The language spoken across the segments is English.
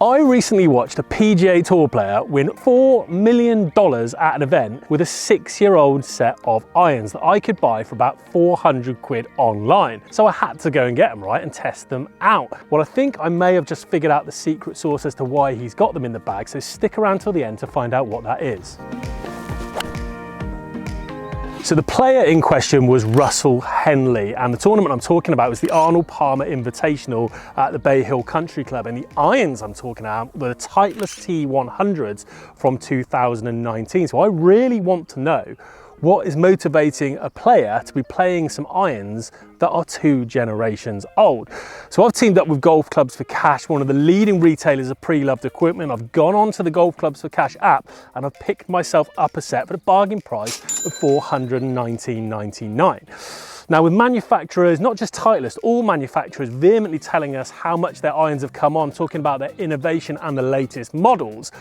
I recently watched a PGA Tour player win $4 million at an event with a 6-year-old set of irons that I could buy for about 400 quid online. So I had to go and get them, right, and test them out. Well, I think I may have just figured out the secret sauce as to why he's got them in the bag, so stick around till the end to find out what that is. So the player in question was Russell Henley, and the tournament I'm talking about was the Arnold Palmer Invitational at the Bay Hill Country Club, and the irons I'm talking about were the Titleist T100s from 2019. So I really want to know what is motivating a player to be playing some irons that are 2 generations old. So I've teamed up with Golf Clubs for Cash, one of the leading retailers of pre-loved equipment. I've gone onto the Golf Clubs for Cash app and I've picked myself up a set for a bargain price of $419.99. Now with manufacturers, not just Titleist, all manufacturers vehemently telling us how much their irons have come on, talking about their innovation and the latest models,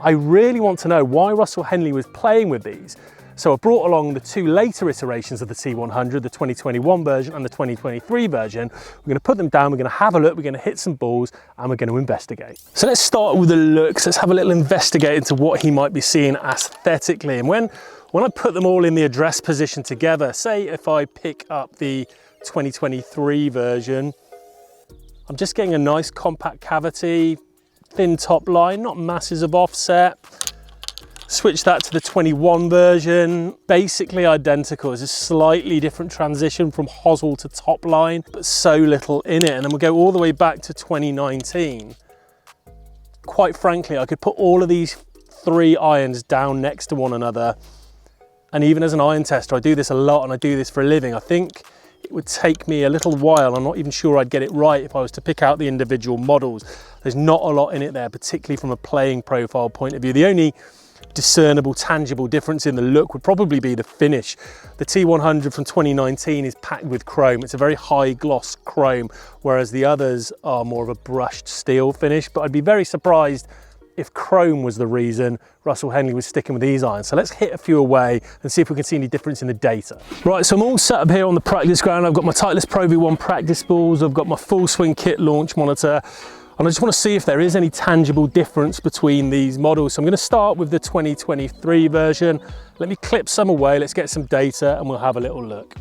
I really want to know why Russell Henley was playing with these. So I brought along the 2 later iterations of the T100, the 2021 version and the 2023 version. We're going to put them down, we're going to have a look, we're going to hit some balls, and we're going to investigate. So let's start with the looks. Let's have a little investigate into what he might be seeing aesthetically. And when I put them all in the address position together, say if I pick up the 2023 version, I'm just getting a nice compact cavity, thin top line, not masses of offset. Switch that to the 21 version, basically identical. It's a slightly different transition from hosel to top line, but so little in it. And then we'll go all the way back to 2019. Quite frankly, I could put all of these 3 irons down next to one another. And even as an iron tester, I do this a lot and I do this for a living. I think it would take me a little while. I'm not even sure I'd get it right if I was to pick out the individual models. There's not a lot in it there, particularly from a playing profile point of view. The only discernible, tangible difference in the look would probably be the finish. The T100 from 2019 is packed with chrome. It's a very high gloss chrome, whereas the others are more of a brushed steel finish. But I'd be very surprised if chrome was the reason Russell Henley was sticking with these irons. So let's hit a few away and see if we can see any difference in the data. Right, so I'm all set up here on the practice ground. I've got my Titleist Pro V1 practice balls. I've got my full swing kit launch monitor. And I just want to see if there is any tangible difference between these models. So I'm going to start with the 2023 version. Let me clip some away, let's get some data and we'll have a little look.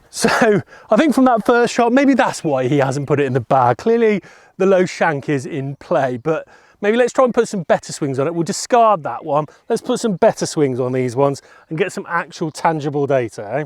So I think from that first shot, maybe that's why he hasn't put it in the bag. Clearly the low shank is in play, but maybe let's try and put some better swings on it. We'll discard that one. Let's put some better swings on these ones and get some actual tangible data, eh?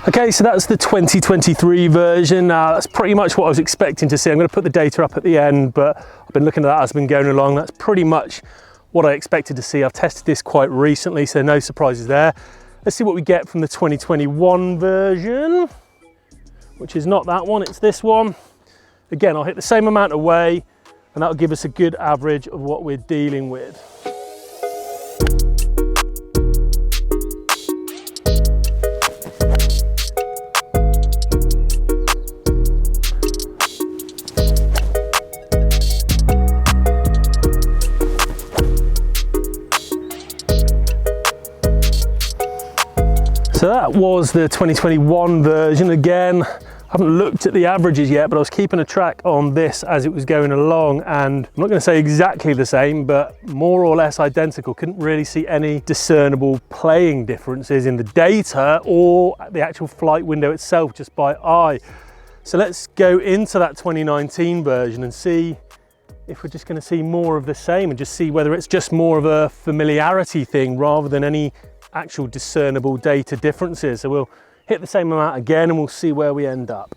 Okay, so that's the 2023 version. That's pretty much what I was expecting to see. I'm going to put the data up at the end, but I've been looking at that as I've been going along. That's pretty much what I expected to see. I've tested this quite recently, so no surprises there. Let's see what we get from the 2021 version, which is not that one, it's this one. Again, I'll hit the same amount away, and that'll give us a good average of what we're dealing with. So that was the 2021 version. Again, I haven't looked at the averages yet, but I was keeping a track on this as it was going along, and I'm not going to say exactly the same, but more or less identical. Couldn't really see any discernible playing differences in the data or the actual flight window itself just by eye. So let's go into that 2019 version and see if we're just going to see more of the same and just see whether it's just more of a familiarity thing rather than any actual discernible data differences. So we'll hit the same amount again and we'll see where we end up.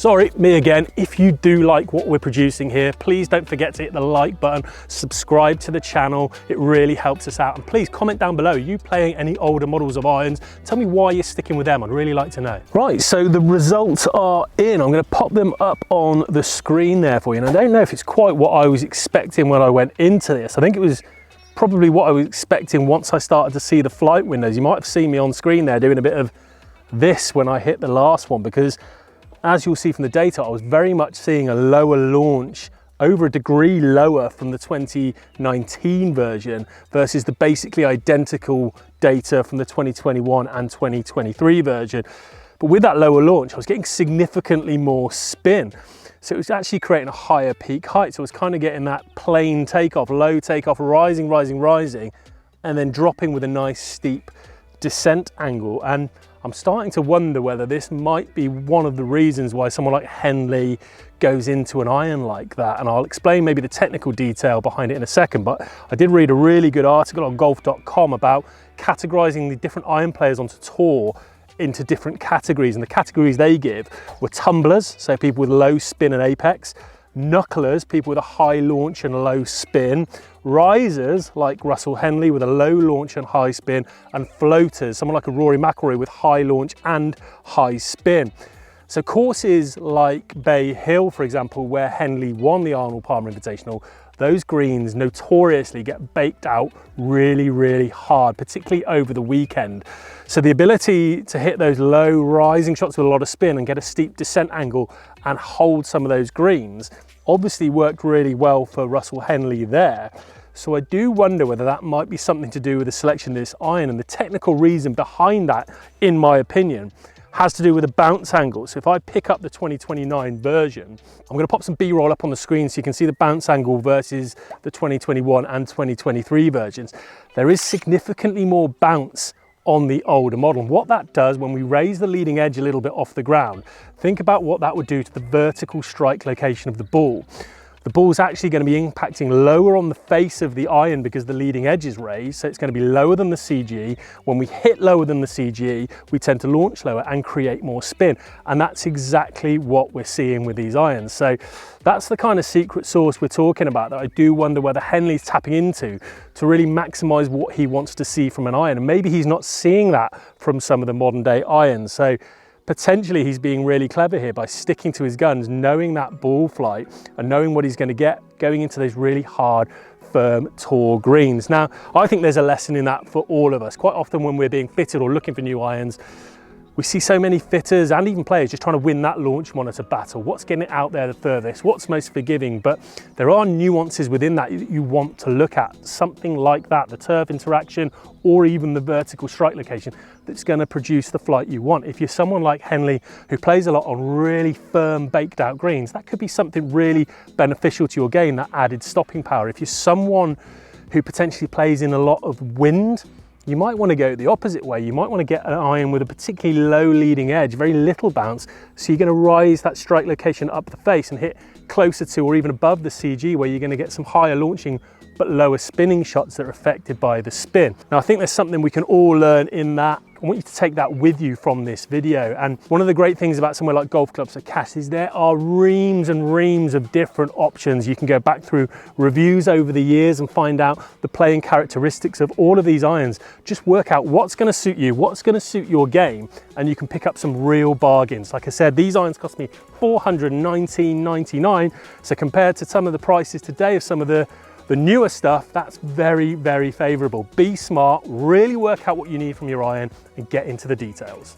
Sorry, me again. If you do like what we're producing here, please don't forget to hit the like button, subscribe to the channel. It really helps us out. And please comment down below, are you playing any older models of irons? Tell me why you're sticking with them. I'd really like to know. Right, so the results are in. I'm going to pop them up on the screen there for you. And I don't know if it's quite what I was expecting when I went into this. I think it was probably what I was expecting once I started to see the flight windows. You might have seen me on screen there doing a bit of this when I hit the last one, because as you'll see from the data, I was very much seeing a lower launch, over a degree lower from the 2019 version versus the basically identical data from the 2021 and 2023 version. But with that lower launch, I was getting significantly more spin. So it was actually creating a higher peak height. So I was kind of getting that plane takeoff, low takeoff, rising, rising, rising, and then dropping with a nice steep descent angle. And I'm starting to wonder whether this might be one of the reasons why someone like Henley goes into an iron like that. And I'll explain maybe the technical detail behind it in a second, but I did read a really good article on golf.com about categorizing the different iron players onto tour into different categories. And the categories they give were tumblers, so people with low spin and apex, knucklers, people with a high launch and low spin, risers like Russell Henley with a low launch and high spin, and floaters, someone like a Rory McIlroy with high launch and high spin. So courses like Bay Hill, for example, where Henley won the Arnold Palmer Invitational, those greens notoriously get baked out really, really hard, particularly over the weekend. So the ability to hit those low rising shots with a lot of spin and get a steep descent angle and hold some of those greens obviously worked really well for Russell Henley there. So I do wonder whether that might be something to do with the selection of this iron, and the technical reason behind that, in my opinion, has to do with the bounce angle. So if I pick up the 2029 version, I'm going to pop some B-roll up on the screen so you can see the bounce angle versus the 2021 and 2023 versions. There is significantly more bounce on the older model. And what that does when we raise the leading edge a little bit off the ground, think about what that would do to the vertical strike location of the ball. The ball's actually going to be impacting lower on the face of the iron because the leading edge is raised, so it's going to be lower than the CG. When we hit lower than the CG, we tend to launch lower and create more spin. And that's exactly what we're seeing with these irons. So that's the kind of secret sauce we're talking about that I do wonder whether Henley's tapping into to really maximize what he wants to see from an iron. And maybe he's not seeing that from some of the modern day irons. So potentially he's being really clever here by sticking to his guns, knowing that ball flight and knowing what he's going to get going into those really hard, firm tour greens. Now, I think there's a lesson in that for all of us. Quite often when we're being fitted or looking for new irons, we see so many fitters and even players just trying to win that launch monitor battle. What's getting it out there the furthest? What's most forgiving? But there are nuances within that you want to look at. Something like that, the turf interaction or even the vertical strike location that's going to produce the flight you want. If you're someone like Henley who plays a lot on really firm baked out greens, that could be something really beneficial to your game, that added stopping power. If you're someone who potentially plays in a lot of wind, you might want to go the opposite way. You might want to get an iron with a particularly low leading edge, very little bounce, so you're going to rise that strike location up the face and hit closer to or even above the CG, where you're going to get some higher launching but lower spinning shots that are affected by the spin. Now, I think there's something we can all learn in that. I want you to take that with you from this video. And one of the great things about somewhere like Golf Clubs at Cash is there are reams and reams of different options. You can go back through reviews over the years and find out the playing characteristics of all of these irons. Just work out what's going to suit you, what's going to suit your game, and you can pick up some real bargains. Like I said, these irons cost me $419.99. So compared to some of the prices today of some of the newer stuff, that's very, very favorable. Be smart, really work out what you need from your iron and get into the details.